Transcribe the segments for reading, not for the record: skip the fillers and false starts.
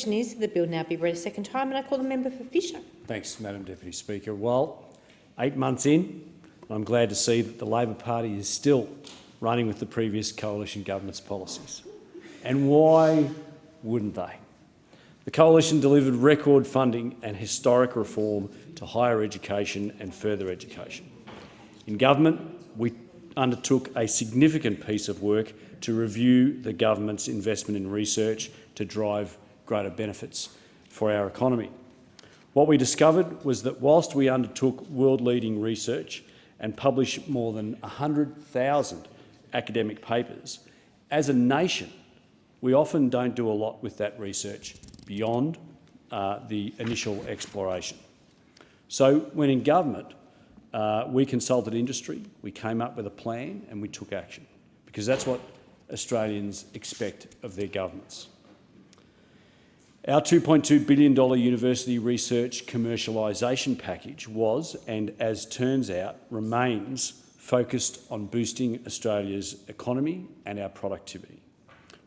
question is the bill now be read a second time, and I call the member for Fisher. Thanks, Madam Deputy Speaker. Well, 8 months in, I'm glad to see that the Labor Party is still running with the previous coalition government's policies. And why wouldn't they? The coalition delivered record funding and historic reform to higher education and further education. In government, we undertook a significant piece of work to review the government's investment in research to drive greater benefits for our economy. What we discovered was that whilst we undertook world-leading research and published more than 100,000 academic papers, as a nation, we often don't do a lot with that research beyond the initial exploration. So when in government, we consulted industry, we came up with a plan and we took action, because that's what Australians expect of their governments. Our $2.2 billion university research commercialisation package was, and as turns out, remains focused on boosting Australia's economy and our productivity.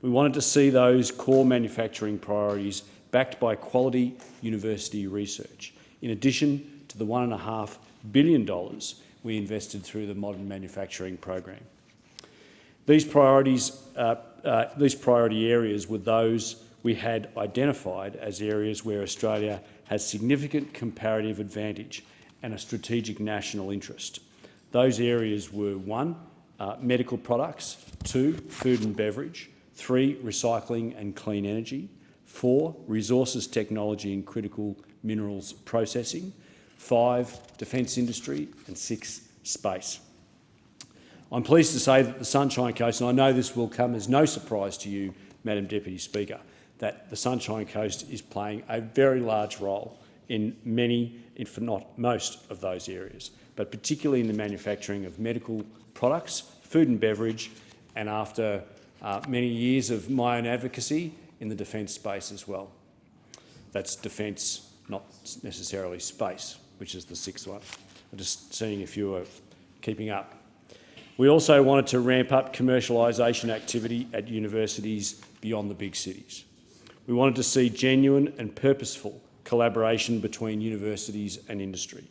We wanted to see those core manufacturing priorities backed by quality university research, in addition to the $1.5 billion we invested through the Modern Manufacturing Program. These priority areas were those we had identified as areas where Australia has significant comparative advantage and a strategic national interest. Those areas were 1. Medical products, 2. Food and beverage, 3. Recycling and clean energy, 4. Resources technology and critical minerals processing, 5. Defence industry, and 6. Space. I'm pleased to say that the Sunshine Coast, and I know this will come as no surprise to you, Madam Deputy Speaker, that the Sunshine Coast is playing a very large role in many, if not most, of those areas, but particularly in the manufacturing of medical products, food and beverage, and after many years of my own advocacy, in the defence space as well. That's defence, not necessarily space, which is the 6th one. I'm just seeing if you are keeping up. We also wanted to ramp up commercialisation activity at universities beyond the big cities. We wanted to see genuine and purposeful collaboration between universities and industry.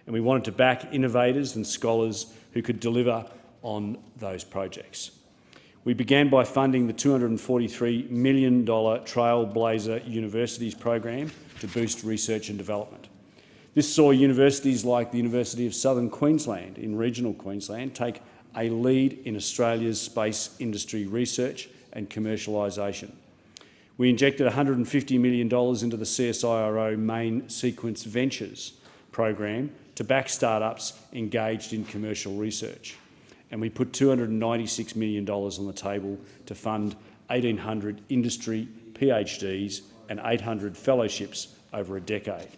And we wanted to back innovators and scholars who could deliver on those projects. We began by funding the $243 million Trailblazer Universities program to boost research and development. This saw universities like the University of Southern Queensland in regional Queensland take a lead in Australia's space industry research and commercialisation. We injected $150 million into the CSIRO Main Sequence Ventures program to back startups engaged in commercial research. And we put $296 million on the table to fund 1,800 industry PhDs and 800 fellowships over a decade.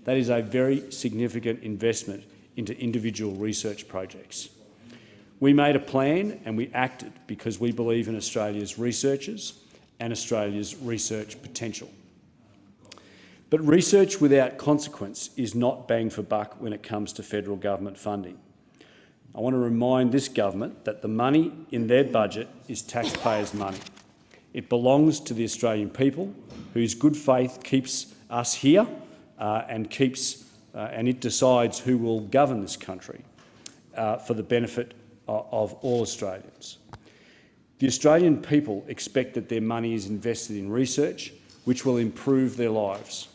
That is a very significant investment into individual research projects. We made a plan and we acted because we believe in Australia's researchers and Australia's research potential. But research without consequence is not bang for buck when it comes to federal government funding. I want to remind this government that the money in their budget is taxpayers' money. It belongs to the Australian people, whose good faith keeps us here and it decides who will govern this country for the benefit of all Australians. The Australian people expect that their money is invested in research which will improve their lives,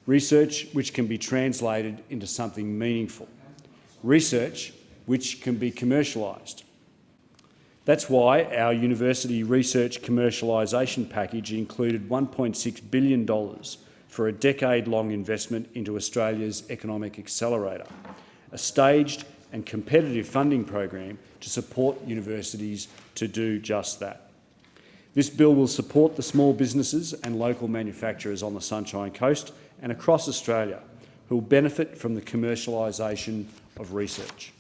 research which can be translated into something meaningful, research which can be commercialised. That's why our university research commercialisation package included $1.6 billion for a decade-long investment into Australia's Economic Accelerator, a staged and competitive funding program to support universities to do just that. This bill will support the small businesses and local manufacturers on the Sunshine Coast and across Australia who will benefit from the commercialisation of research.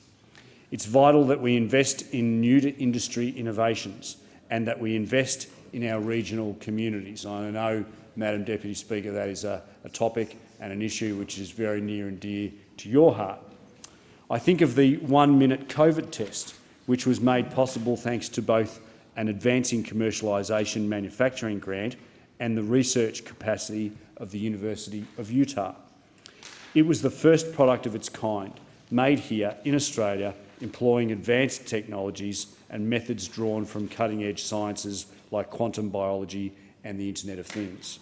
It's vital that we invest in new-to-industry innovations and that we invest in our regional communities. I know, Madam Deputy Speaker, that is a topic and an issue which is very near and dear to your heart. I think of the 1-minute COVID test, which was made possible thanks to both an advancing commercialisation manufacturing grant and the research capacity of the University of Utah. It was the first product of its kind, made here in Australia, employing advanced technologies and methods drawn from cutting-edge sciences like quantum biology and the Internet of Things.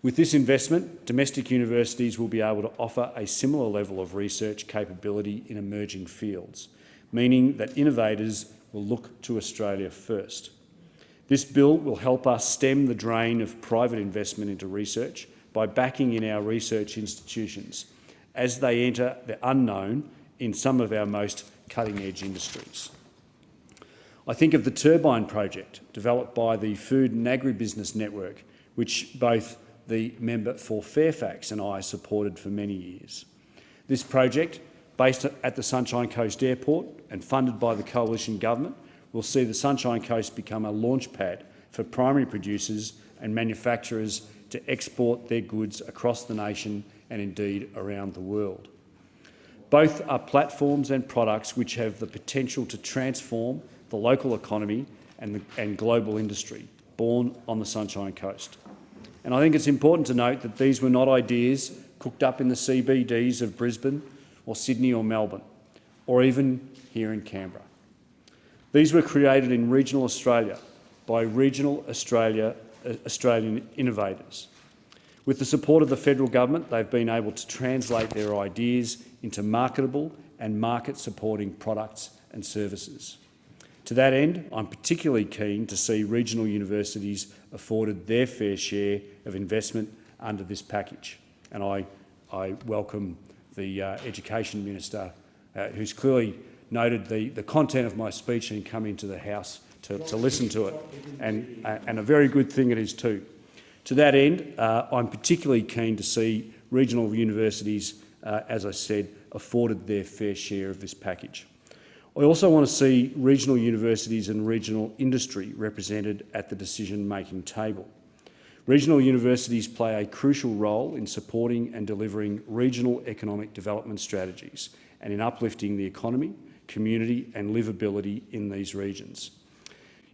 With this investment, domestic universities will be able to offer a similar level of research capability in emerging fields, meaning that innovators will look to Australia first. This bill will help us stem the drain of private investment into research by backing in our research institutions as they enter the unknown in some of our most cutting-edge industries. I think of the Turbine project developed by the Food and Agribusiness Network, which both the member for Fairfax and I supported for many years. This project, based at the Sunshine Coast Airport and funded by the Coalition Government, will see the Sunshine Coast become a launchpad for primary producers and manufacturers to export their goods across the nation and indeed around the world. Both are platforms and products which have the potential to transform the local economy and global industry, born on the Sunshine Coast. And I think it's important to note that these were not ideas cooked up in the CBDs of Brisbane or Sydney or Melbourne, or even here in Canberra. These were created in regional Australia by regional Australian innovators. With the support of the federal government, they've been able to translate their ideas into marketable and market-supporting products and services. To that end, I'm particularly keen to see regional universities afforded their fair share of investment under this package. And I welcome the Education Minister, who's clearly noted the content of my speech and come into the House to listen to it, and a very good thing it is too. To that end, I'm particularly keen to see regional universities, as I said, afforded their fair share of this package. I also want to see regional universities and regional industry represented at the decision-making table. Regional universities play a crucial role in supporting and delivering regional economic development strategies and in uplifting the economy, community and livability in these regions.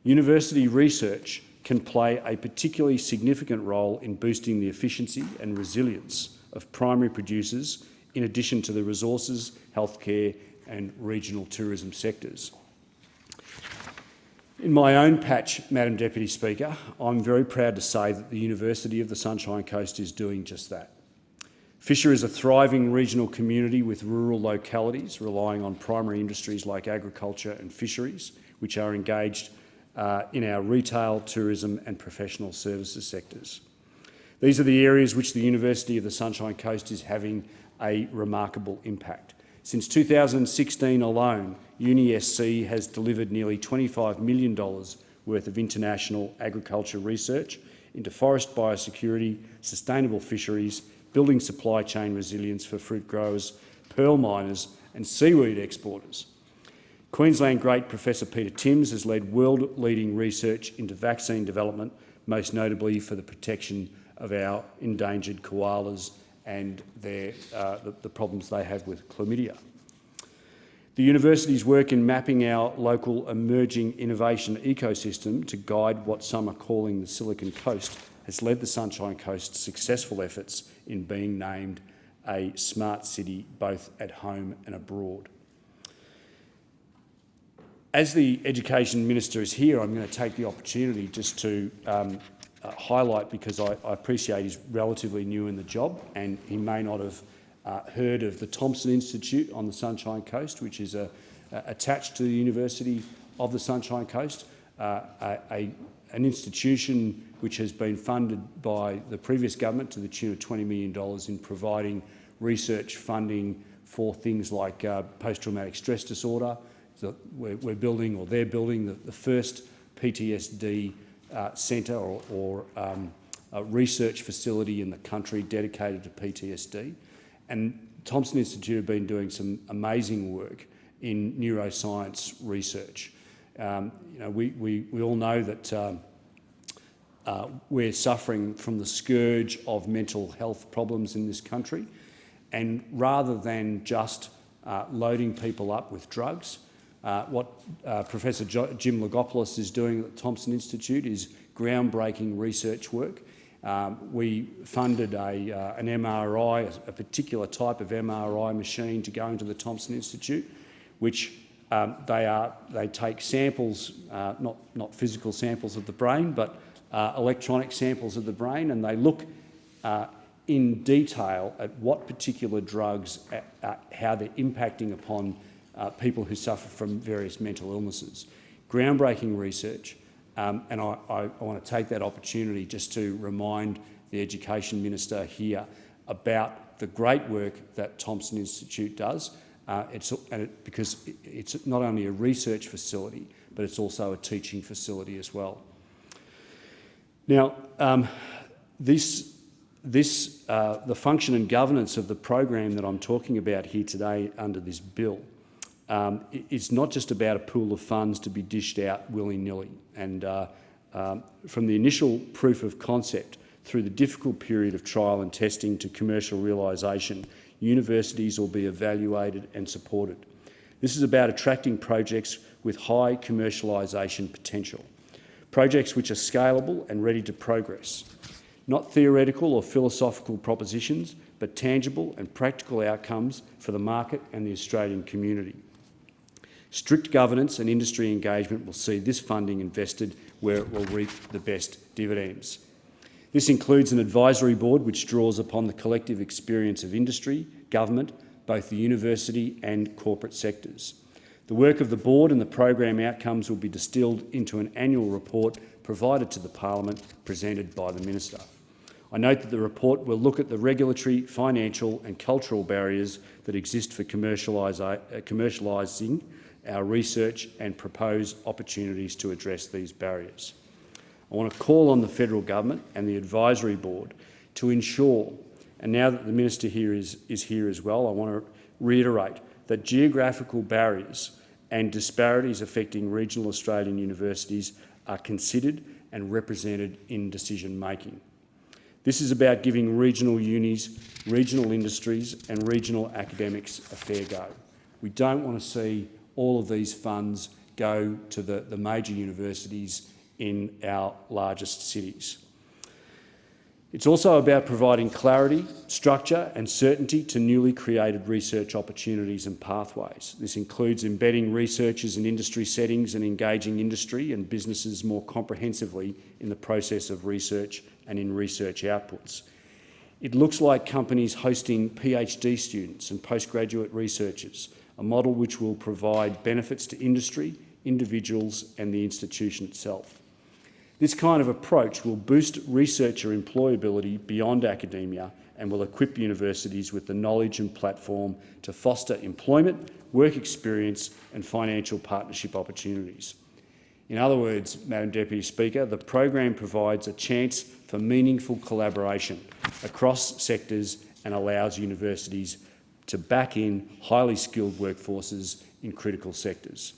University research can play a particularly significant role in boosting the efficiency and resilience of primary producers, in addition to the resources, healthcare and regional tourism sectors. In my own patch, Madam Deputy Speaker, I'm very proud to say that the University of the Sunshine Coast is doing just that. Fisher is a thriving regional community with rural localities relying on primary industries like agriculture and fisheries, which are engaged in our retail, tourism and professional services sectors. These are the areas which the University of the Sunshine Coast is having a remarkable impact. Since 2016 alone, UniSC has delivered nearly $25 million worth of international agriculture research into forest biosecurity, sustainable fisheries, building supply chain resilience for fruit growers, pearl miners and seaweed exporters. Queensland great Professor Peter Timms has led world-leading research into vaccine development, most notably for the protection of our endangered koalas and the problems they have with chlamydia. The university's work in mapping our local emerging innovation ecosystem to guide what some are calling the Silicon Coast has led the Sunshine Coast's successful efforts in being named a smart city both at home and abroad. As the Education Minister is here, I'm going to take the opportunity just to highlight, because I appreciate he's relatively new in the job and he may not have heard of the Thomson Institute on the Sunshine Coast, which is attached to the University of the Sunshine Coast, an institution which has been funded by the previous government to the tune of $20 million in providing research funding for things like post-traumatic stress disorder. So we're building, or they're building, the first PTSD centre or a research facility in the country dedicated to PTSD. And Thomson Institute have been doing some amazing work in neuroscience research. We all know that we're suffering from the scourge of mental health problems in this country, and rather than just loading people up with drugs, what Professor Jim Logopoulos is doing at the Thomson Institute is groundbreaking research work. We funded an MRI, a particular type of MRI machine to go into the Thomson Institute, which they take samples, not physical samples of the brain, but electronic samples of the brain, and they look in detail at what particular drugs, how they're impacting upon people who suffer from various mental illnesses. Groundbreaking research, and I want to take that opportunity just to remind the Education Minister here about the great work that Thomson Institute does, because it's not only a research facility, but it's also a teaching facility as well. Now, the function and governance of the program that I'm talking about here today under this bill is not just about a pool of funds to be dished out willy-nilly. And from the initial proof of concept through the difficult period of trial and testing to commercial realisation, universities will be evaluated and supported. This is about attracting projects with high commercialisation potential, projects which are scalable and ready to progress. Not theoretical or philosophical propositions, but tangible and practical outcomes for the market and the Australian community. Strict governance and industry engagement will see this funding invested where it will reap the best dividends. This includes an advisory board which draws upon the collective experience of industry, government, both the university and corporate sectors. The work of the board and the program outcomes will be distilled into an annual report provided to the Parliament, presented by the Minister. I note that the report will look at the regulatory, financial and cultural barriers that exist for commercialising our research and propose opportunities to address these barriers. I want to call on the federal government and the advisory board to ensure, and now that the Minister here is here as well, I want to reiterate that geographical barriers and disparities affecting regional Australian universities are considered and represented in decision making. This is about giving regional unis, regional industries and regional academics a fair go. We don't want to see all of these funds go to the major universities in our largest cities. It's also about providing clarity, structure and certainty to newly created research opportunities and pathways. This includes embedding researchers in industry settings and engaging industry and businesses more comprehensively in the process of research and in research outputs. It looks like companies hosting PhD students and postgraduate researchers, a model which will provide benefits to industry, individuals and the institution itself. This kind of approach will boost researcher employability beyond academia and will equip universities with the knowledge and platform to foster employment, work experience and financial partnership opportunities. In other words, Madam Deputy Speaker, the program provides a chance for meaningful collaboration across sectors and allows universities to back in highly skilled workforces in critical sectors.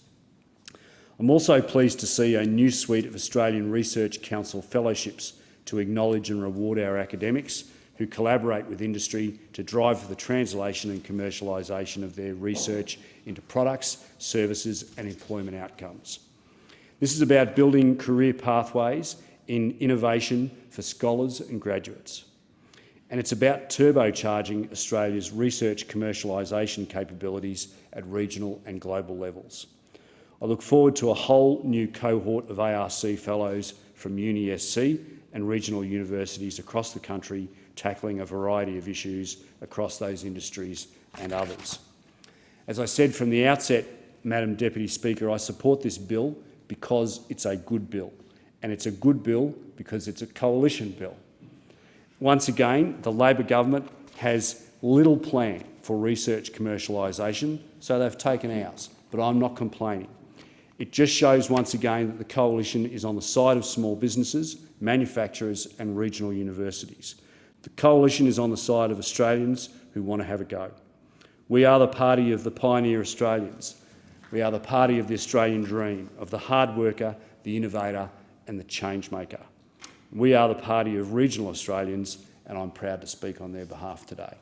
I'm also pleased to see a new suite of Australian Research Council fellowships to acknowledge and reward our academics who collaborate with industry to drive the translation and commercialisation of their research into products, services and employment outcomes. This is about building career pathways in innovation for scholars and graduates. And it's about turbocharging Australia's research commercialisation capabilities at regional and global levels. I look forward to a whole new cohort of ARC fellows from UniSC and regional universities across the country tackling a variety of issues across those industries and others. As I said from the outset, Madam Deputy Speaker, I support this bill because it's a good bill, and it's a good bill because it's a coalition bill. Once again, the Labor government has little plan for research commercialisation, so they've taken ours, but I'm not complaining. It just shows once again that the coalition is on the side of small businesses, manufacturers and regional universities. The coalition is on the side of Australians who want to have a go. We are the party of the pioneer Australians. We are the party of the Australian dream, of the hard worker, the innovator and the change maker. We are the party of regional Australians and I'm proud to speak on their behalf today.